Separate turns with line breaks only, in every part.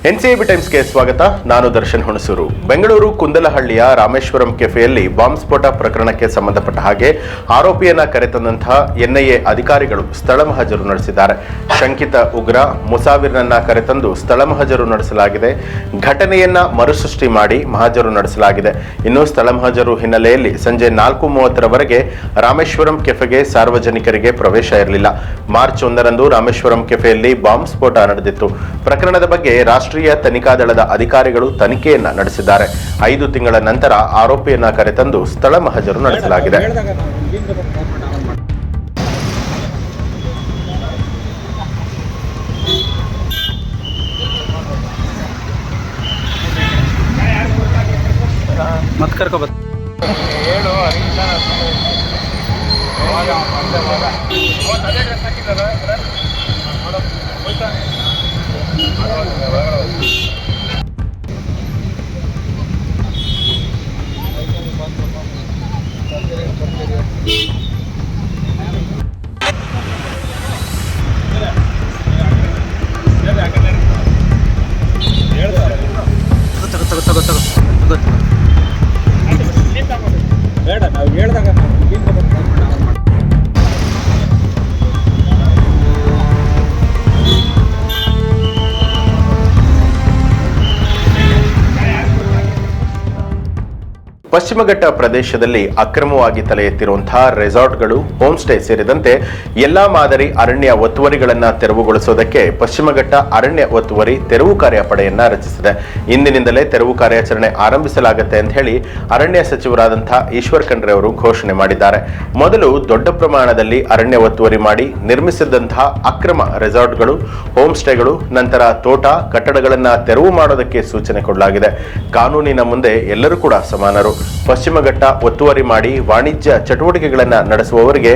NCB ಟೈಮ್ಸ್ಗೆ ಸ್ವಾಗತ. ನಾನು Darshan Hunsur. Bengaluru ಕುಂದಲಹಳ್ಳಿಯ Rameswaram ಕೆಫೆಯಲ್ಲಿ bomb ಸ್ಫೋಟ ಪ್ರಕರಣಕ್ಕೆ ಸಂಬಂಧಪಟ್ಟ ಹಾಗೆ ಆರೋಪಿಯನ್ನ ಕರೆತಂದಂತಹ ಎನ್ಐಎ ಅಧಿಕಾರಿಗಳು ಸ್ಥಳ ಮಹಜರು ನಡೆಸಿದ್ದಾರೆ. ಶಂಕಿತ ಉಗ್ರ ಮುಸಾವಿರ್ನನ್ನ ಕರೆತಂದು ಸ್ಥಳ ಮಹಜರು ನಡೆಸಲಾಗಿದೆ. ಘಟನೆಯನ್ನ ಮರುಸೃಷ್ಟಿ ಮಾಡಿ ಮಹಜರು ನಡೆಸಲಾಗಿದೆ. ಇನ್ನು ಸ್ಥಳ ಮಹಜರು ಹಿನ್ನೆಲೆಯಲ್ಲಿ ಸಂಜೆ 4:30ರವರೆಗೆ ರಾಮೇಶ್ವರಂ ಕೆಫೆಗೆ ಸಾರ್ವಜನಿಕರಿಗೆ ಪ್ರವೇಶ ಇರಲಿಲ್ಲ. ಮಾರ್ಚ್ 1ರಂದು ರಾಮೇಶ್ವರಂ ಕೆಫೆಯಲ್ಲಿ ಬಾಂಬ್ ಸ್ಫೋಟ ನಡೆದಿತ್ತು. ಪ್ರಕರಣದ ಬಗ್ಗೆ ರಾಷ್ಟ್ರೀಯ ತನಿಖಾ ದಳದ ಅಧಿಕಾರಿಗಳು ತನಿಖೆಯನ್ನ ನಡೆಸಿದ್ದಾರೆ. 5 ತಿಂಗಳ ನಂತರ ಆರೋಪಿಯನ್ನ ಕರೆತಂದು ಸ್ಥಳ ಮಹಜರು ನಡೆಸಲಾಗಿದೆ.
ಬೇಡ ನಾವು ಹೇಳ್ದಾಗ
ಪಶ್ಚಿಮ ಘಟ್ಟ ಪ್ರದೇಶದಲ್ಲಿ ಅಕ್ರಮವಾಗಿ ತಲೆ ಎತ್ತಿರುವಂತಹ ರೆಸಾರ್ಟ್ಗಳು, ಹೋಮ್ ಸ್ಟೇ ಸೇರಿದಂತೆ ಎಲ್ಲಾ ಮಾದರಿ ಅರಣ್ಯ ಒತ್ತುವರಿಗಳನ್ನು ತೆರವುಗೊಳಿಸುವುದಕ್ಕೆ ಪಶ್ಚಿಮ ಘಟ್ಟ ಅರಣ್ಯ ಒತ್ತುವರಿ ತೆರವು ಕಾರ್ಯಪಡೆಯನ್ನ ರಚಿಸಿದೆ. ಇಂದಿನಿಂದಲೇ ತೆರವು ಕಾರ್ಯಾಚರಣೆ ಆರಂಭಿಸಲಾಗುತ್ತೆ ಅಂತ ಹೇಳಿ ಅರಣ್ಯ ಸಚಿವರಾದಂತಹ ಈಶ್ವರ್ ಖಂಡ್ರೆ ಅವರು ಘೋಷಣೆ ಮಾಡಿದ್ದಾರೆ. ಮೊದಲು ದೊಡ್ಡ ಪ್ರಮಾಣದಲ್ಲಿ ಅರಣ್ಯ ಒತ್ತುವರಿ ಮಾಡಿ ನಿರ್ಮಿಸಿದಂತಹ ಅಕ್ರಮ ರೆಸಾರ್ಟ್ಗಳು, ಹೋಮ್ ಸ್ಟೇಗಳು, ನಂತರ ತೋಟ, ಕಟ್ಟಡಗಳನ್ನು ತೆರವು ಮಾಡೋದಕ್ಕೆ ಸೂಚನೆ ಕೊಡಲಾಗಿದೆ. ಕಾನೂನಿನ ಮುಂದೆ ಎಲ್ಲರೂ ಕೂಡ ಸಮಾನರು. ಪಶ್ಚಿಮ ಘಟ್ಟ ಒತ್ತುವರಿ ಮಾಡಿ ವಾಣಿಜ್ಯ ಚಟುವಟಿಕೆಗಳನ್ನು ನಡೆಸುವವರಿಗೆ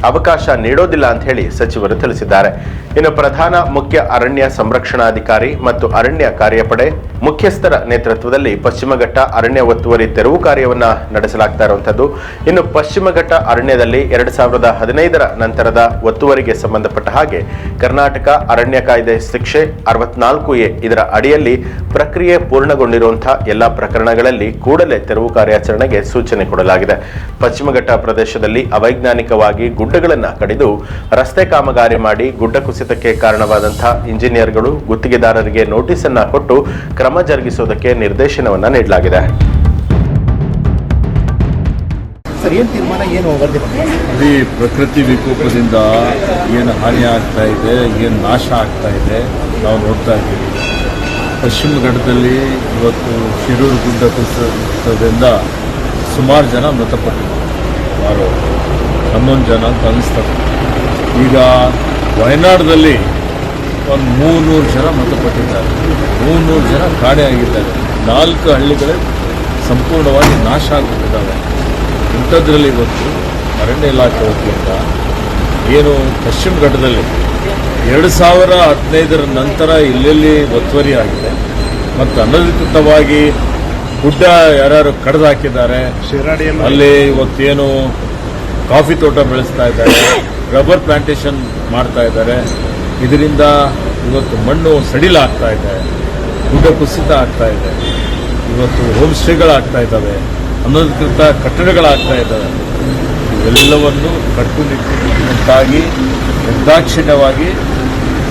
ಅವಕಾಶ ನೀಡೋದಿಲ್ಲ ಅಂತ ಹೇಳಿ ಸಚಿವರು ತಿಳಿಸಿದ್ದಾರೆ. ಇನ್ನು ಪ್ರಧಾನ ಮುಖ್ಯ ಅರಣ್ಯ ಸಂರಕ್ಷಣಾಧಿಕಾರಿ ಮತ್ತು ಅರಣ್ಯ ಕಾರ್ಯಪಡೆ ಮುಖ್ಯಸ್ಥರ ನೇತೃತ್ವದಲ್ಲಿ ಪಶ್ಚಿಮ ಘಟ್ಟ ಅರಣ್ಯ ಒತ್ತುವರಿ ತೆರವು ಕಾರ್ಯವನ್ನ ನಡೆಸಲಾಗ್ತಾ ಇರುವಂತದ್ದು. ಇನ್ನು ಪಶ್ಚಿಮ ಘಟ್ಟ ಅರಣ್ಯದಲ್ಲಿ 2015ರ ನಂತರದ ಒತ್ತುವರಿಗೆ ಸಂಬಂಧಪಟ್ಟ ಹಾಗೆ ಕರ್ನಾಟಕ ಅರಣ್ಯ ಕಾಯ್ದೆ ಸೆಕ್ಷೆ 64A ಇದರ ಅಡಿಯಲ್ಲಿ ಪ್ರಕ್ರಿಯೆ ಪೂರ್ಣಗೊಂಡಿರುವಂತಹ ಎಲ್ಲ ಪ್ರಕರಣಗಳಲ್ಲಿ ಕೂಡಲೇ ತೆರವು ಕಾರ್ಯಾಚರಣೆಗೆ ಸೂಚನೆ ಕೊಡಲಾಗಿದೆ. ಪಶ್ಚಿಮ ಘಟ್ಟ ಪ್ರದೇಶದಲ್ಲಿ ಅವೈಜ್ಞಾನಿಕವಾಗಿ ಗುಡ್ಡಗಳನ್ನು ಕಡಿದು ರಸ್ತೆ ಕಾಮಗಾರಿ ಮಾಡಿ ಗುಡ್ಡ ಕುಸಿತಕ್ಕೆ ಕಾರಣವಾದಂತಹ ಇಂಜಿನಿಯರ್ಗಳು, ಗುತ್ತಿಗೆದಾರರಿಗೆ ನೋಟಿಸ್ ಅನ್ನ ಕೊಟ್ಟು ಕ್ರಮ ಜರುಗಿಸುವುದಕ್ಕೆ ನಿರ್ದೇಶನವನ್ನ ನೀಡಲಾಗಿದೆ.
ಈ ಪ್ರಕೃತಿ ವಿಕೋಪದಿಂದ ಏನು ಹಾನಿ ಆಗ್ತಾ ಇದೆ, ಏನು ನಾಶ ಆಗ್ತಾ ಇದೆ ನಾವು ನೋಡ್ತಾ ಇದ್ದೀವಿ. ಪಶ್ಚಿಮ ಘಟ್ಟದಲ್ಲಿ ಇವತ್ತು ಶಿರೂರು ಗುಡ್ಡ ಕುಸಿತದಿಂದ ಸುಮಾರು ಜನ ಮೃತಪಟ್ಟಿದ್ದಾರೆ. ಸುಮಾರು 11 ಜನ ಅಂತ ಅನಿಸ್ತದೆ. ಈಗ ವಯನಾಡದಲ್ಲಿ ಒಂದು 300 ಜನ ಮೃತಪಟ್ಟಿದ್ದಾರೆ. 300 ಜನ ಕಾಣೆಯಾಗಿದ್ದಾರೆ. 4 ಹಳ್ಳಿಗಳೇ ಸಂಪೂರ್ಣವಾಗಿ ನಾಶ ಆಗಿಬಿಟ್ಟಿದ್ದಾವೆ. ಇಂಥದ್ರಲ್ಲಿ ಇವತ್ತು ಅರಣ್ಯ ಇಲಾಖೆ ವತಿಯಿಂದ ಏನು ಪಶ್ಚಿಮ ಘಟ್ಟದಲ್ಲಿ 2015ರ ನಂತರ ಎಲ್ಲೆಲ್ಲಿ ಒತ್ತುವರಿ ಆಗಿದೆ ಮತ್ತು ಅನಧಿಕೃತವಾಗಿ ಗುಡ್ಡ ಯಾರು ಕಡ್ದು ಹಾಕಿದ್ದಾರೆ, ಅಲ್ಲಿ ಇವತ್ತೇನು ಕಾಫಿ ತೋಟ ಬೆಳೆಸ್ತಾ ಇದ್ದಾರೆ, ರಬ್ಬರ್ ಪ್ಲಾಂಟೇಶನ್ ಮಾಡ್ತಾ ಇದ್ದಾರೆ. ಇದರಿಂದ ಇವತ್ತು ಮಣ್ಣು ಸಡಿಲಾಗ್ತಾ ಇದೆ, ಗುಡ್ಡ ಕುಸಿತ ಆಗ್ತಾ ಇದೆ, ಇವತ್ತು ಹೋಮ್ ಸ್ಟೇಗಳಾಗ್ತಾ ಇದ್ದಾವೆ, ಅನಧಿಕೃತ ಕಟ್ಟಡಗಳಾಗ್ತಾ ಇದ್ದಾವೆ. ಇವೆಲ್ಲವನ್ನು ಕಟ್ಟುನಿಟ್ಟಾಗಿ ನಿರ್ದಾಕ್ಷಿಣ್ಯವಾಗಿ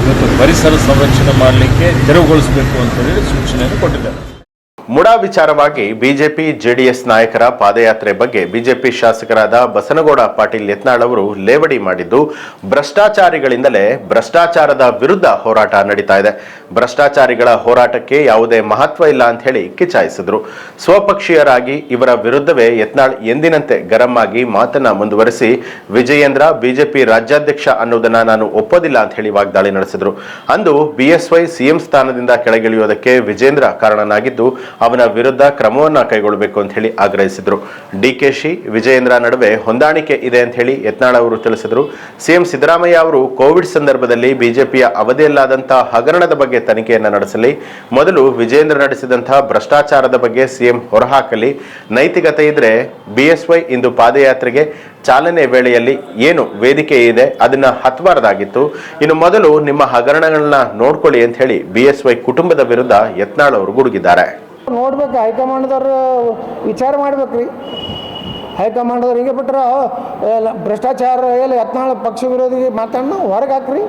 ಇವತ್ತು ಪರಿಸರ ಸಂರಕ್ಷಣೆ ಮಾಡಲಿಕ್ಕೆ ತೆರವುಗೊಳಿಸಬೇಕು ಅಂತ ಹೇಳಿ ಸೂಚನೆಯನ್ನು ಕೊಟ್ಟಿದ್ದಾರೆ.
ಮುಡಾ ವಿಚಾರವಾಗಿ ಬಿಜೆಪಿ ಜೆಡಿಎಸ್ ನಾಯಕರ ಪಾದಯಾತ್ರೆ ಬಗ್ಗೆ ಬಿಜೆಪಿ ಶಾಸಕರಾದ ಬಸನಗೌಡ ಪಾಟೀಲ್ ಯತ್ನಾಳ್ ಅವರು ಲೇವಡಿ ಮಾಡಿದ್ದು, ಭ್ರಷ್ಟಾಚಾರಿಗಳಿಂದಲೇ ಭ್ರಷ್ಟಾಚಾರದ ವಿರುದ್ಧ ಹೋರಾಟ ನಡೀತಾ ಇದೆ, ಭ್ರಷ್ಟಾಚಾರಿಗಳ ಹೋರಾಟಕ್ಕೆ ಯಾವುದೇ ಮಹತ್ವ ಇಲ್ಲ ಅಂತ ಹೇಳಿ ಕಿಚಾಯಿಸಿದ್ರು. ಸ್ವಪಕ್ಷೀಯರಾಗಿ ಇವರ ವಿರುದ್ಧವೇ ಯತ್ನಾಳ್ ಎಂದಿನಂತೆ ಗರಂ ಆಗಿ ಮಾತನ್ನ ಮುಂದುವರೆಸಿ ವಿಜಯೇಂದ್ರ ಬಿಜೆಪಿ ರಾಜ್ಯಾಧ್ಯಕ್ಷ ಅನ್ನೋದನ್ನ ನಾನು ಒಪ್ಪೋದಿಲ್ಲ ಅಂತ ಹೇಳಿ ವಾಗ್ದಾಳಿ ನಡೆಸಿದ್ರು. ಅಂದು ಬಿಎಸ್ವೈ ಸಿಎಂ ಸ್ಥಾನದಿಂದ ಕೆಳಗಿಳಿಯೋದಕ್ಕೆ ವಿಜೇಂದ್ರ ಕಾರಣನಾಗಿದ್ದು, ಅವನ ವಿರುದ್ಧ ಕ್ರಮವನ್ನ ಕೈಗೊಳ್ಳಬೇಕು ಅಂತ ಹೇಳಿ ಆಗ್ರಹಿಸಿದ್ರು. ಡಿಕೆಶಿ ವಿಜಯೇಂದ್ರ ನಡುವೆ ಹೊಂದಾಣಿಕೆ ಇದೆ ಅಂತ ಹೇಳಿ ಯತ್ನಾಳ್ ಅವರು ತಿಳಿಸಿದ್ರು. ಸಿಎಂ ಸಿದ್ದರಾಮಯ್ಯ ಅವರು ಕೋವಿಡ್ ಸಂದರ್ಭದಲ್ಲಿ ಬಿಜೆಪಿಯ ಅವಧಿಯಲ್ಲಾದಂತಹ ಹಗರಣದ ಬಗ್ಗೆ ತನಿಖೆಯನ್ನ ನಡೆಸಲಿ, ಮೊದಲು ವಿಜಯೇಂದ್ರ ನಡೆಸಿದಂತಹ ಭ್ರಷ್ಟಾಚಾರದ ಬಗ್ಗೆ ಸಿಎಂ ಹೊರಹಾಕಲಿ, ನೈತಿಕತೆ ಇದ್ರೆ ಬಿಎಸ್ವೈ ಇಂದು ಪಾದಯಾತ್ರೆಗೆ ಚಾಲನೆ ವೇಳೆಯಲ್ಲಿ ಏನು ವೇದಿಕೆ ಇದೆ ಅದನ್ನ ಹತ್ತಬಾರದಾಗಿತ್ತು, ಇನ್ನು ಮೊದಲು ನಿಮ್ಮ ಹಗರಣಗಳನ್ನ ನೋಡ್ಕೊಳ್ಳಿ ಅಂತ ಹೇಳಿ ಬಿಎಸ್ವೈ ಕುಟುಂಬದ ವಿರುದ್ಧ ಯತ್ನಾಳ್ ಅವರು ಗುಡುಗಿದ್ದಾರೆ.
ನೋಡ್ಬೇಕು, ಹೈಕಮಾಂಡ್ದವ್ರು ವಿಚಾರ ಮಾಡ್ಬೇಕ್ರಿ. ಹೈಕಮಾಂಡ್ದವ್ರು ಹಿಂಗೆ ಬಿಟ್ರೆ ಭ್ರಷ್ಟಾಚಾರ ಎಲ್ಲ ಯತ್ನಾಳ್ ಪಕ್ಷ ವಿರೋಧಿಗೆ ಮಾತಾಡೋಣ ಹೊರಗೆ ಹಾಕ್ರಿ.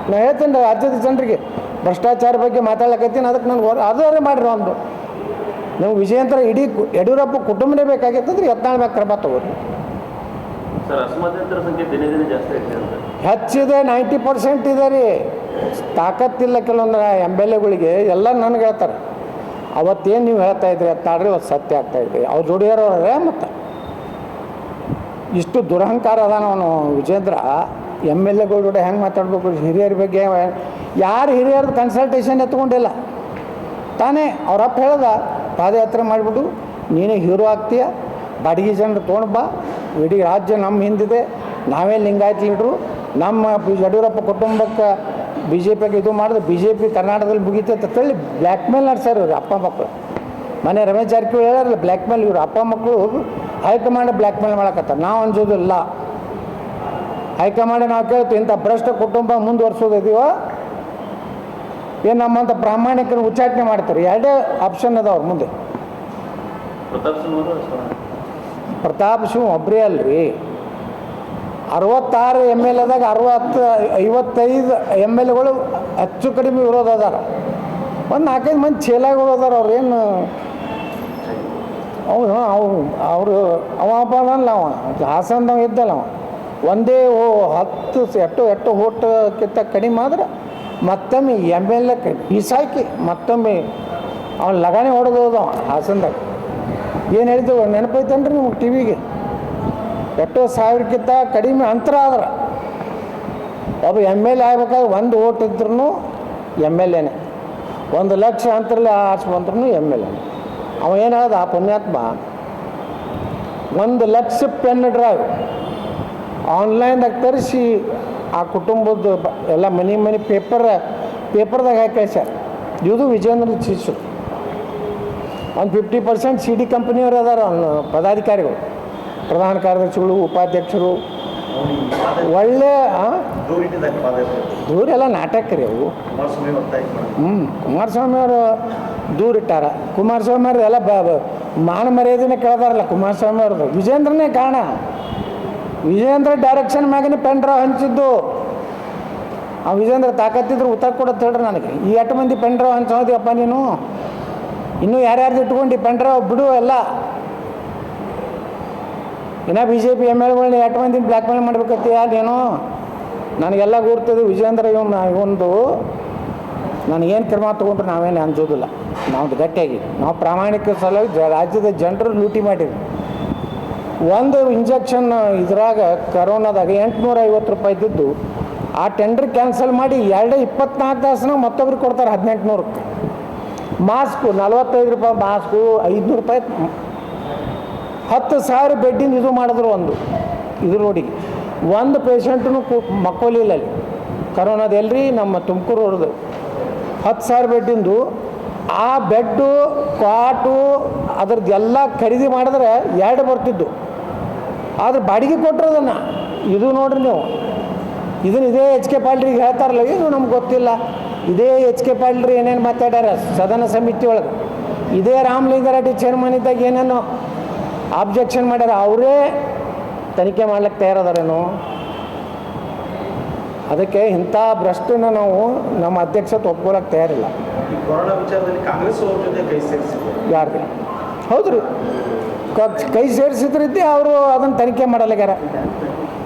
ನಾ ಹೇಳ್ತೀನಿ ರಾಜ್ಯದ ಜನರಿಗೆ ಭ್ರಷ್ಟಾಚಾರ ಬಗ್ಗೆ ಮಾತಾಡ್ಲಕತ್ತೀನಿ, ಅದಕ್ಕೆ ನನಗೆ ಅದಾದ್ರೆ ಮಾಡಿರಿ. ಒಂದು ನೀವು ವಿಜಯೇಂದ್ರ ಇಡೀ ಯಡಿಯೂರಪ್ಪ ಕುಟುಂಬನೇ ಬೇಕಾಗಿತ್ತಂದ್ರೆ ಯತ್ನಾಳ್ ಬೇಕು ಕ್ರಮ ತಗೋರಿ. ಹೆಚ್ಚಿದೆ, 90% ಇದೆ ರೀ. ತಾಕತ್ತಿಲ್ಲ ಕೆಲವೊಂದು MLAಗಳಿಗೆ ಎಲ್ಲ ನನಗೆ ಹೇಳ್ತಾರೆ. ಅವತ್ತೇನು ನೀವು ಹೇಳ್ತಾ ಇದ್ರಿ ಅತ್ತಾಡ್ರಿ, ಅವತ್ತು ಸತ್ಯ ಆಗ್ತಾ ಇದ್ರಿ. ಅವ್ರು ಜೋಡಿಯಾರವ್ರೆ. ಮತ್ತು ಇಷ್ಟು ದುರಹಂಕಾರ ಅದಾನ ಅವನು ವಿಜೇಂದ್ರ. MLAಗಳ ಜೋಡಿ ಹೆಂಗೆ ಮಾತಾಡ್ಬೇಕು, ಹಿರಿಯರ ಬಗ್ಗೆ ಯಾರು ಹಿರಿಯರದ್ದು ಕನ್ಸಲ್ಟೇಷನ್ ಎತ್ಕೊಂಡಿಲ್ಲ. ತಾನೇ ಅವರಪ್ಪ ಹೇಳ್ದ, ಪಾದಯಾತ್ರೆ ಮಾಡಿಬಿಟ್ಟು ನೀನೇ ಹೀರೋ ಆಗ್ತೀಯ, ಬಾಡಿಗೆ ಜನರು ತೊಗೊಂಡು ಬಾ, ಇಡೀ ರಾಜ್ಯ ನಮ್ಮ ಹಿಂದಿದೆ, ನಾವೇ ಲಿಂಗಾಯತ್ ಲೀಡ್ರು, ನಮ್ಮ ಯಡಿಯೂರಪ್ಪ ಕುಟುಂಬಕ್ಕೆ BJPಗೆ ಇದು ಮಾಡಿದ್ರೆ BJP ಕರ್ನಾಟಕದಲ್ಲಿ ಮುಗಿತೈತೆ ಅಂತೇಳಿ ಬ್ಲ್ಯಾಕ್ ಮೇಲ್ ನಡೆಸ್ಯಾರ ಇವ್ರು ಅಪ್ಪ ಮಕ್ಕಳು. ಮನೆ ರಮೇಶ್ ಜಾರಕಿಹೊಳಿ ಹೇಳಾರಲ್ಲ, ಬ್ಲ್ಯಾಕ್ ಮೇಲ್ ಇವರು ಅಪ್ಪ ಮಕ್ಕಳು ಹೈಕಮಾಂಡ್ ಬ್ಲ್ಯಾಕ್ ಮೇಲ್ ಮಾಡಕತ್ತಾರೆ. ನಾವು ಅಂಜೋದಿಲ್ಲ. ಹೈಕಮಾಂಡ್ ನಾವು ಕೇಳ್ತೀವಿ, ಇಂಥ ಭ್ರಷ್ಟ ಕುಟುಂಬ ಮುಂದುವರ್ಸೋದಿದೀವೋ ಏನು ನಮ್ಮಂಥ ಪ್ರಾಮಾಣಿಕರು ಉಚ್ಚಾಟನೆ ಮಾಡ್ತಾರೆ. ಎರಡೇ ಆಪ್ಷನ್ ಅದ ಅವ್ರ ಮುಂದೆ. ಪ್ರತಾಪ್ ಸಿಂಹ ಒಬ್ಬರೇ ಅಲ್ರಿ, 66 MLAದಾಗ 55 MLAಗಳು ಹೆಚ್ಚು ಕಡಿಮೆ ವಿರೋಧ ಅದಾರ. ಒಂದು 4-5 ಮಂದಿ ಚೇಲಾಗಳು ಅದಾರ. ಅವ್ರೇನು ಅವರು ಅವನಲ್ಲ, ಅವ ಹಾಸನದವ ಇದ್ದಲ್ಲ, ಅವ ಒಂದೇ 10 ಎಟ್ಟು ಓಟ್ಕಿಂತ ಕಡಿಮೆ ಆದ್ರೆ ಮತ್ತೊಮ್ಮೆ MLA ಬೀಸಾಕಿ ಮತ್ತೊಮ್ಮೆ ಅವ್ನು ಲಗಾಣಿ ಹೊಡೆದೋದು ಹಾಸನದಾಗ. ಏನು ಹೇಳಿದ್ದೆವು ನೆನಪೈತೇನ್ರಿ ನಿಮ್ಗೆ TV ಎಷ್ಟೋ 1000ಕ್ಕಿಂತ ಕಡಿಮೆ ಅಂತರ ಆದ್ರೆ ಒಬ್ಬ MLA ಆಗ್ಬೇಕಾದ್ರೆ 1 ಓಟ್ ಇದ್ರೂ MLAನೇ, 1 ಲಕ್ಷ ಅಂತರಲ್ಲಿ ಆರ್ಸ್ ಬಂದ್ರೂ MLA. ಅವ ಏನು ಹೇಳ್ದ ಆ ಪುಣ್ಯಾತ್ಮ, 1 ಲಕ್ಷ ಪೆನ್ ಡ್ರೈವ್ ಆನ್ಲೈನ್ದಾಗ ತರಿಸಿ ಆ ಕುಟುಂಬದ ಎಲ್ಲ ಮನೆ ಪೇಪರ್ದಾಗ ಹಾಕಿ ಕಳ್ಸ್ಯಾರ. ಇದು ವಿಜೇಂದ್ರ ಶಿಶು. ಒಂದು 50% CD ಕಂಪ್ನಿಯವರು ಅದಾರ ಪದಾಧಿಕಾರಿಗಳು, ಪ್ರಧಾನ ಕಾರ್ಯದರ್ಶಿಗಳು, ಉಪಾಧ್ಯಕ್ಷರು. ಒಳ್ಳೆ ದೂರೆಲ್ಲ ನಾಟಕ ರೀ ಅವು. ಕುಮಾರಸ್ವಾಮಿ ಅವರು ದೂರಿಟ್ಟಾರ. ಕುಮಾರಸ್ವಾಮಿ ಅವ್ರು ಎಲ್ಲ ಮಾನ ಮರ್ಯಾದೆನೇ ಕೇಳ್ದಾರಲ್ಲ ಕುಮಾರಸ್ವಾಮಿ ಅವ್ರದ್ದು. ವಿಜೇಂದ್ರನೇ ಕಾರಣ. ವಿಜೇಂದ್ರ ಡೈರೆಕ್ಷನ್ ಮ್ಯಾಗನೇ ಪೆನ್ ಡ್ರೈವ್ ಹಂಚಿದ್ದು. ಆ ವಿಜೇಂದ್ರ ತಾಕತ್ತಿದ್ರು ಉತ್ತರ ಕೊಡತ್ತೆ ಹೇಳ್ರಿ ನನಗೆ. ಈ 8 ಮಂದಿ ಪೆನ್ ಡ್ರೈವ್ ಹಂಚೋದಿಯಪ್ಪ ನೀನು, ಇನ್ನೂ ಯಾರ್ಯಾರ್ದು ಇಟ್ಕೊಂಡು ಪೆನ್ ಡ್ರೈವ್ ಬಿಡು ಎಲ್ಲ. ಇನ್ನು BJP MLAಗಳನ್ನ 8 ಮಂದಿ ಬ್ಲ್ಯಾಕ್ ಮೇಲ್ ಮಾಡ್ಬೇಕತ್ತೀಯ ನೀನು. ನನಗೆಲ್ಲ ಗುರ್ತದೆ ವಿಜೇಂದ್ರ ಇವೊಂದು ನನಗೇನು ಕ್ರಮ ತೊಗೊಂಡ್ರೆ ನಾವೇನು ಅನ್ಸೋದಿಲ್ಲ. ನಾವು ಗಟ್ಟಿಯಾಗಿ ನಾವು ಪ್ರಾಮಾಣಿಕ ಸಲುವಾಗಿ ರಾಜ್ಯದ ಜನರು ಲೂಟಿ ಮಾಡಿದ್ವಿ. ಒಂದು ಇಂಜೆಕ್ಷನ್ ಇದ್ರಾಗ ಕರೋನಾದಾಗ 850 ರೂಪಾಯಿ ಇದ್ದಿದ್ದು ಆ ಟೆಂಡರ್ ಕ್ಯಾನ್ಸಲ್ ಮಾಡಿ 24 ತಾಸನಾಗ ಮತ್ತೊಬ್ರಿಗೆ ಕೊಡ್ತಾರೆ 1800ಕ್ಕೆ. ಮಾಸ್ಕು 45 ರೂಪಾಯಿ ಮಾಸ್ಕು, 500 ರೂಪಾಯಿ 10,000 ಬೆಡ್ಡಿಂದ ಇದು ಮಾಡಿದ್ರು. ಇದು ರೋಡಿಗೆ ಒಂದು ಪೇಷಂಟೂ ಮಕ್ಕೋಲಿಲ್ಲ ಅಲ್ಲಿ ಕರೋನಾದ. ಎಲ್ರಿ ನಮ್ಮ ತುಮಕೂರು ಅವ್ರದ್ದು 10,000 ಬೆಡ್ಡಿಂದು. ಆ ಬೆಡ್ಡು ಕ್ವಾಟು ಅದ್ರದ್ದು ಎಲ್ಲ ಖರೀದಿ ಮಾಡಿದ್ರೆ 2 ಬರ್ತಿದ್ದು, ಆದ್ರೆ ಬಾಡಿಗೆ ಕೊಟ್ಟರು ಅದನ್ನು. ಇದು ನೋಡ್ರಿ ನೀವು, ಇದೇ HK ಪಾಟೀಲ್ರಿಗೆ ಹೇಳ್ತಾರಲ್ಲ, ಏನು ನಮ್ಗೆ ಗೊತ್ತಿಲ್ಲ. ಇದೇ HK ಪಾಟೀಲ್ರು ಏನೇನು ಮಾತಾಡ್ಯಾರ ಸದನ ಸಮಿತಿ ಒಳಗೆ. ಇದೇ ರಾಮಲಿಂಗಾರೆಡ್ಡಿ ಚೇರ್ಮನ್ ಇದ್ದಾಗ ಏನೇನು ಆಬ್ಜೆಕ್ಷನ್ ಮಾಡ್ಯಾರ. ಅವರೇ ತನಿಖೆ ಮಾಡ್ಲಿಕ್ಕೆ ತಯಾರದಾರೇನು? ಅದಕ್ಕೆ ಇಂಥ ಭ್ರಷ್ಟನ ನಾವು ನಮ್ಮ ಅಧ್ಯಕ್ಷತೆ ಒಪ್ಕೊಳ್ಳೋಕೆ ತಯಾರಿಲ್ಲ.
ಕೊರೋನಾ ವಿಚಾರದಲ್ಲಿ ಕಾಂಗ್ರೆಸ್ ಅವ್ರ ಜೊತೆ ಕೈ ಸೇರಿಸಿದ್ರು.
ಯಾರು? ಹೌದ್ರಿ, ಕೈ ಸೇರಿಸಿದ್ರಿದ್ದೆ ಅವರು ಅದನ್ನು ತನಿಖೆ ಮಾಡಲಾಗ್ಯಾರ.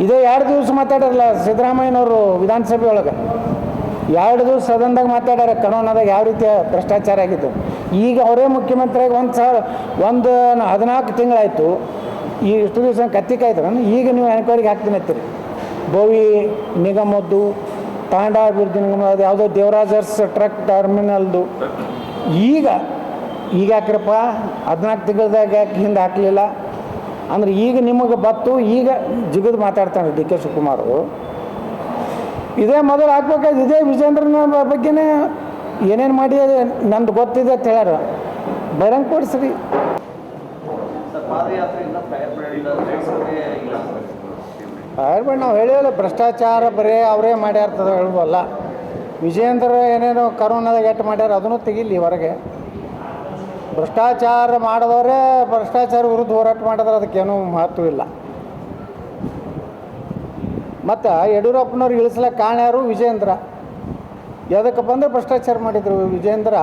ಇದೇ 2 ದಿವಸ ಮಾತಾಡಾರಲ್ಲ ಸಿದ್ದರಾಮಯ್ಯನವರು ವಿಧಾನಸಭೆ ಒಳಗೆ. 2 ದಿವಸ ಸದನದಾಗ ಮಾತಾಡ್ಯಾರ ಕರೋನಾದಾಗ ಯಾವ ರೀತಿಯ ಭ್ರಷ್ಟಾಚಾರ ಆಗಿತ್ತು. ಈಗ ಅವರೇ ಮುಖ್ಯಮಂತ್ರಿಯಾಗಿ 14 ತಿಂಗಳಾಯಿತು. ಈ ಇಷ್ಟು ದಿವಸ ಕತ್ತಿಕಾಯ್ತು. ಈಗ ನೀವು ಎನ್ಕ್ವೈರಿಗೆ ಹಾಕ್ತೀನಿ ಅಂತೀರಿ. ಬೋವಿ ನಿಗಮದ್ದು, ತಾಂಡಾ ಅಭಿವೃದ್ಧಿ ನಿಗಮ, ಯಾವುದೋ ದೇವರಾಜರ್ಸ್ ಟ್ರಕ್ ಟರ್ಮಿನಲ್ದು. ಈಗ ಈಗ ಹಾಕ್ರಪ್ಪ 14 ತಿಂಗಳದಾಗ ಯಾಕೆ ಹಿಂದೆ ಹಾಕಲಿಲ್ಲ ಅಂದ್ರೆ ಈಗ ನಿಮಗೆ ಬತ್ತು ಈಗ ಜಿಗಿದು ಮಾತಾಡ್ತಾನೆ ಡಿ ಕೆ ಶಿವಕುಮಾರು. ಇದೇ ಮೊದಲು ಹಾಕ್ಬೇಕಾದ್ರೆ ಇದೇ ವಿಜೇಂದ್ರನ ಬಗ್ಗೆನೇ ಏನೇನು ಮಾಡಿ ನಂದು ಗೊತ್ತಿದೆ ಅಂತ ಹೇಳ್ಯಾರ. ಬಹಿರಂಗ ಕೊಡಿಸ್ರಿ. ಫೈರ್ಬ್ರ್ಯಾಂಡ್ ನಾವು ಹೇಳಿವಲ್ಲ, ಭ್ರಷ್ಟಾಚಾರ ಬರೀ ಅವರೇ ಮಾಡ್ಯಾರ್ತದ ಹೇಳ್ಬೋಲ್ಲ. ವಿಜೇಂದ್ರ ಏನೇನೋ ಕರೋನಾದಾಗ ಎಟ್ಟು ಮಾಡ್ಯಾರ ಅದನ್ನು ತೆಗಿಲಿ ಹೊರಗೆ. ಭ್ರಷ್ಟಾಚಾರ ಮಾಡಿದವರೇ ಭ್ರಷ್ಟಾಚಾರ ವಿರುದ್ಧ ಹೋರಾಟ ಮಾಡಿದ್ರೆ ಅದಕ್ಕೇನೂ ಮಹತ್ವ ಇಲ್ಲ. ಮತ್ತು ಯಡಿಯೂರಪ್ಪನವ್ರು ಇಳಿಸ್ಲಕ್ಕೆ ಕಾರಣ ಯಾರು? ವಿಜೇಂದ್ರ. ಯಾವುದಕ್ಕೆ ಬಂದರೆ ಭ್ರಷ್ಟಾಚಾರ ಮಾಡಿದರು. ವಿಜೇಂದ್ರ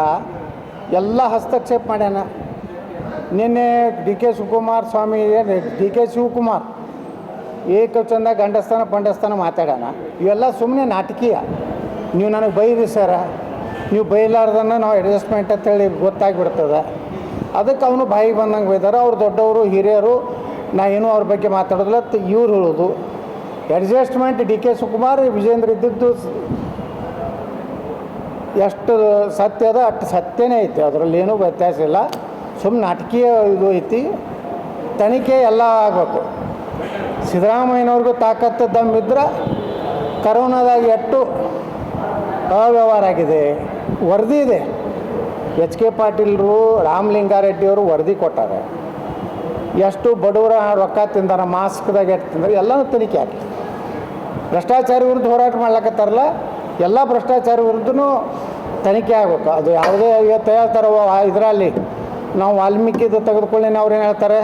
ಎಲ್ಲ ಹಸ್ತಕ್ಷೇಪ ಮಾಡ್ಯಾನ. ನಿನ್ನೆ ಡಿ ಕೆ ಶಿವಕುಮಾರ್ ಸ್ವಾಮಿ ಡಿ ಕೆ ಶಿವಕುಮಾರ್ ಏಕವಚನದ ಗಂಡಸ್ಥಾನ ಪಂಡಸ್ಥಾನ ಮಾತಾಡ್ಯಾನ. ಇವೆಲ್ಲ ಸುಮ್ಮನೆ ನಾಟಕೀಯ. ನೀವು ನನಗೆ ಬೈರಿ ಸರ, ನೀವು ಬೈಲಾರ್ದನ್ನು ನಾವು ಅಡ್ಜಸ್ಟ್ಮೆಂಟ್ ಅಂತೇಳಿ ಗೊತ್ತಾಗಿಬಿಡ್ತದೆ. ಅದಕ್ಕೆ ಅವನು ಬಾಯಿಗೆ ಬಂದಂಗೆ ಬೈದಾರೆ. ಅವ್ರು ದೊಡ್ಡವರು ಹಿರಿಯರು, ನಾ ಏನೂ ಅವ್ರ ಬಗ್ಗೆ ಮಾತಾಡೋದಿಲ್ಲ ಇವ್ರು ಹೇಳೋದು. Adjustment D K Shivakumar Vijayendra ಇದ್ದಿದ್ದು ಎಷ್ಟು ಸತ್ಯ ಅದ ಅಷ್ಟು ಸತ್ಯನೇ ಐತಿ, ಅದರಲ್ಲಿ ಏನೂ ವ್ಯತ್ಯಾಸ ಇಲ್ಲ. ಸುಮ್ಮನೆ ನಾಟಕೀಯ ಇದು ಐತಿ. ತನಿಖೆ ಎಲ್ಲ ಆಗಬೇಕು. ಸಿದ್ದರಾಮಯ್ಯನವ್ರಿಗೂ ತಾಕತ್ತು ದಮ್ಮಿದ್ರೆ ಕರೋನಾದಾಗ ಎಷ್ಟು ಅವ್ಯವಹಾರ ಆಗಿದೆ ವರದಿ ಇದೆ. ಎಚ್ ಕೆ ಪಾಟೀಲ್ರು, ರಾಮಲಿಂಗಾರೆಡ್ಡಿಯವರು ವರದಿ ಕೊಟ್ಟಾರೆ. ಎಷ್ಟು ಬಡವರ ರೊಕ್ಕ ತಿಂದಾರ, ಮಾಸ್ಕ್ದಾಗ ಎಷ್ಟು ತಿಂದಾರೆ ಎಲ್ಲನೂ ತನಿಖೆ ಹಾಕಿ. ಭ್ರಷ್ಟಾಚಾರ ವಿರುದ್ಧ ಹೋರಾಟ ಮಾಡ್ಲಕತ್ತಾರಲ್ಲ, ಎಲ್ಲ ಭ್ರಷ್ಟಾಚಾರ ವಿರುದ್ಧನೂ ತನಿಖೆ ಆಗಬೇಕು. ಅದು ಯಾವುದೇ ಇವತ್ತು ಹೇಳ್ತಾರೆ ಇದರಲ್ಲಿ ನಾವು ವಾಲ್ಮೀಕಿದು ತೆಗೆದುಕೊಳ್ಳಿ, ಅವ್ರೇನು ಹೇಳ್ತಾರೆ,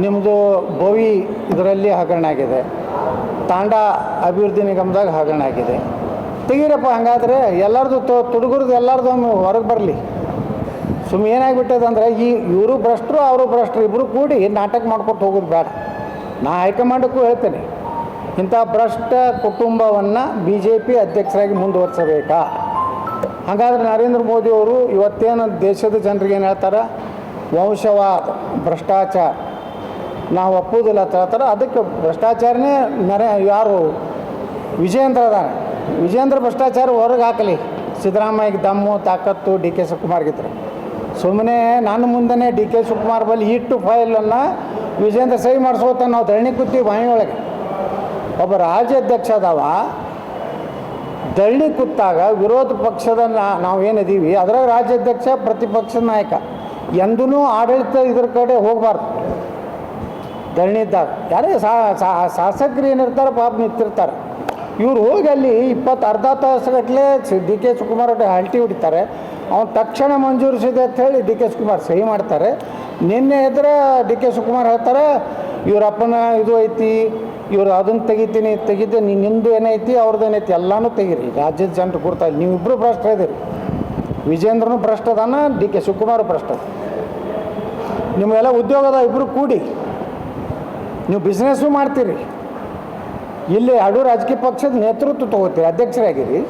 ನಿಮ್ಮದು ಬೋವಿ ಇದರಲ್ಲಿ ಹಗರಣ ಆಗಿದೆ, ತಾಂಡ ಅಭಿವೃದ್ಧಿ ನಿಗಮದಾಗ ಹಗರಣ ಆಗಿದೆ. ತೆಗೀರಪ್ಪ. ಹಂಗಾದರೆ ಎಲ್ಲರದು ತುಡುಗುರದು ಎಲ್ಲರದು ಹೊರಗೆ ಬರಲಿ. ಸುಮ್ಮನೆ ಏನಾಗ್ಬಿಟ್ಟದೆ ಅಂದರೆ ಇವರು ಭ್ರಷ್ಟರು ಅವರು ಭ್ರಷ್ಟರು ಇಬ್ಬರು ಕೂಡಿ ನಾಟಕ ಮಾಡ್ಕೊಟ್ಟು ಹೋಗೋದು ಬೇಡ. ನಾ ಹೈಕಮಾಂಡಕ್ಕೂ ಹೇಳ್ತೇನೆ, ಇಂಥ ಭ್ರಷ್ಟ ಕುಟುಂಬವನ್ನು BJP ಅಧ್ಯಕ್ಷರಾಗಿ ಮುಂದುವರ್ಸಬೇಕಾ? ಹಾಗಾದ್ರೆ ನರೇಂದ್ರ ಮೋದಿಯವರು ಇವತ್ತೇನು ದೇಶದ ಜನರಿಗೆ ಏನು ಹೇಳ್ತಾರೆ, ವಂಶವಾದ ಭ್ರಷ್ಟಾಚಾರ ನಾವು ಒಪ್ಪುವುದಿಲ್ಲ ಅಂತ ಹೇಳ್ತಾರೆ. ಅದಕ್ಕೆ ಭ್ರಷ್ಟಾಚಾರನೇ ಯಾರು ವಿಜೇಂದ್ರ ಅದಾನೆ. ವಿಜೇಂದ್ರ ಭ್ರಷ್ಟಾಚಾರ ಹೊರಗೆ ಹಾಕಲಿ. ಸಿದ್ದರಾಮಯ್ಯಗೆ ದಮ್ಮು ತಾಕತ್ತು ಡಿ ಕೆ ಶಿವಕುಮಾರ್ಗಿದ್ರೆ ಸುಮ್ಮನೆ ನನ್ನ ಮುಂದೆ ಡಿ ಕೆ ಶಿವಕುಮಾರ್ ಬಳಿ ಇಟ್ಟು ಫೈಲನ್ನು ವಿಜೇಂದ್ರ ಸಹಿ ಮಾಡಿಸ್ಕೋತ ನಾವು ಧರಣಿ ಕೂತೀವಿ ಬಾಯಿಯೊಳಗೆ. ಒಬ್ಬ ರಾಜ್ಯಾಧ್ಯಕ್ಷ ಅದಾವ, ಧರಣಿ ಕೂತಾಗ ವಿರೋಧ ಪಕ್ಷದ ನಾವೇನಿದ್ದೀವಿ ಅದರಾಗ ರಾಜ್ಯಾಧ್ಯಕ್ಷ ಪ್ರತಿಪಕ್ಷದ ನಾಯಕ ಎಂದೂ ಆಡಳಿತ ಇದ್ರ ಕಡೆ ಹೋಗಬಾರ್ದು. ಧರಣಿ ಇದ್ದಾಗ ಯಾರೇ ಶಾಸಕರು ಏನಿರ್ತಾರೆ ಪಾಪ ನಿಂತಿರ್ತಾರೆ. ಇವ್ರು ಹೋಗಿ ಅಲ್ಲಿ ಅರ್ಧ ತಾಸುಗಟ್ಟಲೆ ಡಿ ಕೆ ಶಿವಕುಮಾರ್ ಹಲ್ಟಿ ಹೊಡಿತಾರೆ. ಅವ್ನು ತಕ್ಷಣ ಮಂಜೂರಿಸಿದೆ ಅಂತ ಹೇಳಿ ಡಿ ಕೆ ಶಿವಕುಮಾರ್ ಸಹಿ ಮಾಡ್ತಾರೆ. ನಿನ್ನೆ ಎದ್ರೆ ಡಿ ಕೆ ಶಿವಕುಮಾರ್ ಹೇಳ್ತಾರೆ, ಇವರಪ್ಪನ ಇದು ಐತಿ, ಇವರು ಅದನ್ನು ತೆಗಿದ್ದೆ ನಿಂದು ಏನೈತಿ ಅವ್ರದ್ದು ಏನೈತಿ ಎಲ್ಲನೂ ತೆಗೀರಿ. ರಾಜ್ಯದ ಜನರು ಕೊಡ್ತಾರೆ. ನೀವಿಬ್ಬರು ಭ್ರಷ್ಟ ಇದ್ದೀರಿ. ವಿಜೇಂದ್ರನು ಭ್ರಷ್ಟದಾನ, ಡಿ ಕೆ ಶಿವಕುಮಾರ್ ಭ್ರಷ್ಟ. ನಿಮಗೆಲ್ಲ ಉದ್ಯೋಗದ ಇಬ್ಬರು ಕೂಡಿ ನೀವು ಬಿಸ್ನೆಸ್ಸು ಮಾಡ್ತೀರಿ. ಇಲ್ಲಿ ಎರಡು ರಾಜಕೀಯ ಪಕ್ಷದ ನೇತೃತ್ವ ತೊಗೋತೀರಿ, ಅಧ್ಯಕ್ಷರಾಗಿರಿ.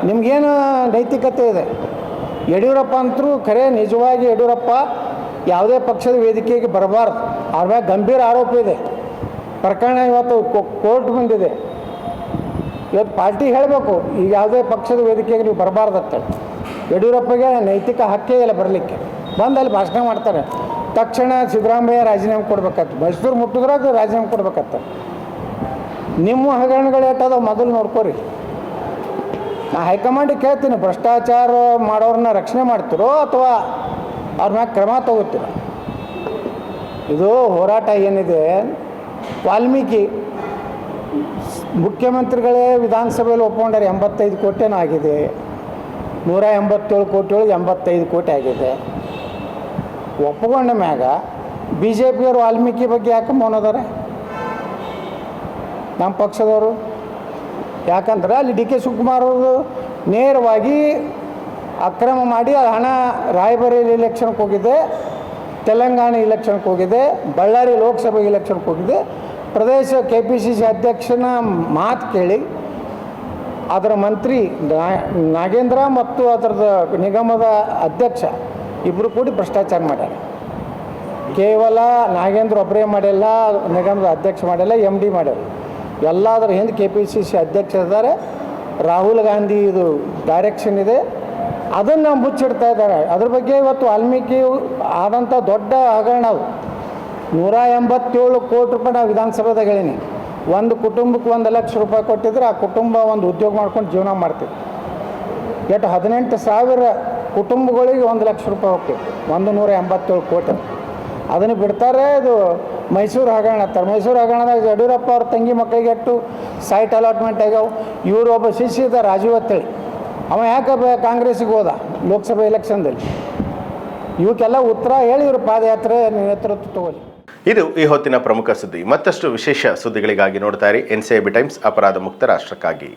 ನಿಮಗೇನು ನೈತಿಕತೆ ಇದೆ? ಯಡಿಯೂರಪ್ಪ ಅಂತರೂ ಖರೆ ನಿಜವಾಗಿ ಯಡಿಯೂರಪ್ಪ ಯಾವುದೇ ಪಕ್ಷದ ವೇದಿಕೆಗೆ ಬರಬಾರ್ದು. ಅವ್ರ ಮೇಲೆ ಗಂಭೀರ ಆರೋಪ ಇದೆ. ಪ್ರಕರಣ ಇವತ್ತು ಕೋರ್ಟ್ ಬಂದಿದೆ. ಇವತ್ತು ಪಾರ್ಟಿ ಹೇಳಬೇಕು, ಈಗ ಯಾವುದೇ ಪಕ್ಷದ ವೇದಿಕೆಗೆ ನೀವು ಬರಬಾರ್ದತ್ತೇಳಿ. ಯಡಿಯೂರಪ್ಪಗೆ ನೈತಿಕ ಹಕ್ಕೇ ಇಲ್ಲ ಬರಲಿಕ್ಕೆ. ಬಂದು ಅಲ್ಲಿ ಭಾಷಣ ಮಾಡ್ತಾರೆ. ತಕ್ಷಣ ಸಿದ್ದರಾಮಯ್ಯ ರಾಜೀನಾಮೆ ಕೊಡ್ಬೇಕತ್ತು. ಮೈಸೂರು ಮುಟ್ಟಿದ್ರಾಗ ರಾಜೀನಾಮೆ ಕೊಡ್ಬೇಕತ್ತ. ನಿಮ್ಮ ಹಗರಣಗಳು ಏಟದ ಮೊದಲು ನೋಡ್ಕೋರಿ. ನಾ ಹೈಕಮಾಂಡಿಗೆ ಕೇಳ್ತೀನಿ, ಭ್ರಷ್ಟಾಚಾರ ಮಾಡೋರನ್ನ ರಕ್ಷಣೆ ಮಾಡ್ತಿರೋ ಅಥವಾ ಅವ್ರ ಮ್ಯಾಗ ಕ್ರಮ ತಗೋತೀರೋ? ಇದು ಹೋರಾಟ ಏನಿದೆ, ವಾಲ್ಮೀಕಿ ಮುಖ್ಯಮಂತ್ರಿಗಳೇ ವಿಧಾನಸಭೆಯಲ್ಲಿ ಒಪ್ಕೊಂಡಾರೆ. 85 ಕೋಟಿನೂ ಆಗಿದೆ. 187 ಕೋಟಿ ಒಳಗೆ 85 ಕೋಟಿ ಆಗಿದೆ. ಒಪ್ಕೊಂಡ ಮ್ಯಾಗ BJPಯವರು ವಾಲ್ಮೀಕಿ ಬಗ್ಗೆ ಯಾಕೆ ಮೌನದಾರೆ? ನಮ್ಮ ಪಕ್ಷದವರು ಯಾಕಂದ್ರೆ ಅಲ್ಲಿ ಡಿ ಕೆ ಶಿವಕುಮಾರ್ ಅವರು ನೇರವಾಗಿ ಅಕ್ರಮ ಮಾಡಿ ಆ ಹಣ ರಾಯಬರೇಲಿ ಇಲೆಕ್ಷನ್ಗೆ ಹೋಗಿದೆ, ತೆಲಂಗಾಣ ಇಲೆಕ್ಷನ್ಗೆ ಹೋಗಿದೆ, ಬಳ್ಳಾರಿ ಲೋಕಸಭೆ ಇಲೆಕ್ಷನ್ಗೆ ಹೋಗಿದೆ. ಪ್ರದೇಶ KPCC ಅಧ್ಯಕ್ಷನ ಮಾತು ಕೇಳಿ ಅದರ ಮಂತ್ರಿ ನಾಗೇಂದ್ರ ಮತ್ತು ಅದರದ ನಿಗಮದ ಅಧ್ಯಕ್ಷ ಇಬ್ಬರು ಕೂಡಿ ಭ್ರಷ್ಟಾಚಾರ ಮಾಡ್ಯಾರ. ಕೇವಲ ನಾಗೇಂದ್ರ ಒಬ್ಬರೇ ಮಾಡಿಲ್ಲ, ನಿಗಮದ ಅಧ್ಯಕ್ಷ ಮಾಡಿಲ್ಲ, MD ಮಾಡ್ಯಾರ. ಎಲ್ಲದರ ಹಿಂದೆ KPCC ಅಧ್ಯಕ್ಷ ಇದ್ದಾರೆ. ರಾಹುಲ್ ಗಾಂಧಿ ಇದು ಡೈರೆಕ್ಷನ್ ಇದೆ. ಅದನ್ನು ಮುಚ್ಚಿಡ್ತಾ ಇದ್ದಾರೆ. ಅದ್ರ ಬಗ್ಗೆ ಇವತ್ತು ವಾಲ್ಮೀಕಿ ಆದಂಥ ದೊಡ್ಡ ಹಗರಣ ಅದು. 187 ಕೋಟಿ ರೂಪಾಯಿ ನಾವು ವಿಧಾನಸಭೆದಾಗ ಹೇಳೀನಿ. ಒಂದು ಕುಟುಂಬಕ್ಕೆ 1 ಲಕ್ಷ ರೂಪಾಯಿ ಕೊಟ್ಟಿದ್ರೆ ಆ ಕುಟುಂಬ ಒಂದು ಉದ್ಯೋಗ ಮಾಡ್ಕೊಂಡು ಜೀವನ ಮಾಡ್ತಿತ್ತು. 18,000 ಕುಟುಂಬಗಳಿಗೆ 1 ಲಕ್ಷ ರೂಪಾಯಿ ಹೋಗ್ತಿತ್ತು. 187 ಕೋಟಿ ಅದನ್ನು ಬಿಡ್ತಾರೆ. ಇದು ಮೈಸೂರು ಹಗರಣ ಅಂತಾರೆ. ಮೈಸೂರು ಹಗರಣದಾಗ ಯಡಿಯೂರಪ್ಪ ಅವ್ರ ತಂಗಿ ಮಕ್ಕಳಿಗೆ ಎಷ್ಟು ಸೈಟ್ ಅಲಾಟ್ಮೆಂಟ್ ಆಗ್ಯಾವ. ಇವರು ಒಬ್ಬ ಶಿಷ್ಯ ಇದ್ದ ರಾಜೀವ್ ಅಂತೇಳಿ, ಅವ ಯಾಕೆ ಕಾಂಗ್ರೆಸ್ಸಿಗೆ ಹೋದ ಲೋಕಸಭೆ ಎಲೆಕ್ಷನ್ದಲ್ಲಿ. ಇವಕ್ಕೆಲ್ಲ ಉತ್ತರ ಹೇಳಿ ಇವರು ಪಾದಯಾತ್ರೆ ನೇತೃತ್ವ ತಗೊಳ್ಳಿ.
ಇದು ಈ ಹೊತ್ತಿನ ಪ್ರಮುಖ ಸುದ್ದಿ. ಮತ್ತಷ್ಟು ವಿಶೇಷ ಸುದ್ದಿಗಳಿಗಾಗಿ ನೋಡ್ತಾ ಇರಿ NCIB ಟೈಮ್ಸ್, ಅಪರಾಧ ಮುಕ್ತ ರಾಷ್ಟ್ರಕ್ಕಾಗಿ.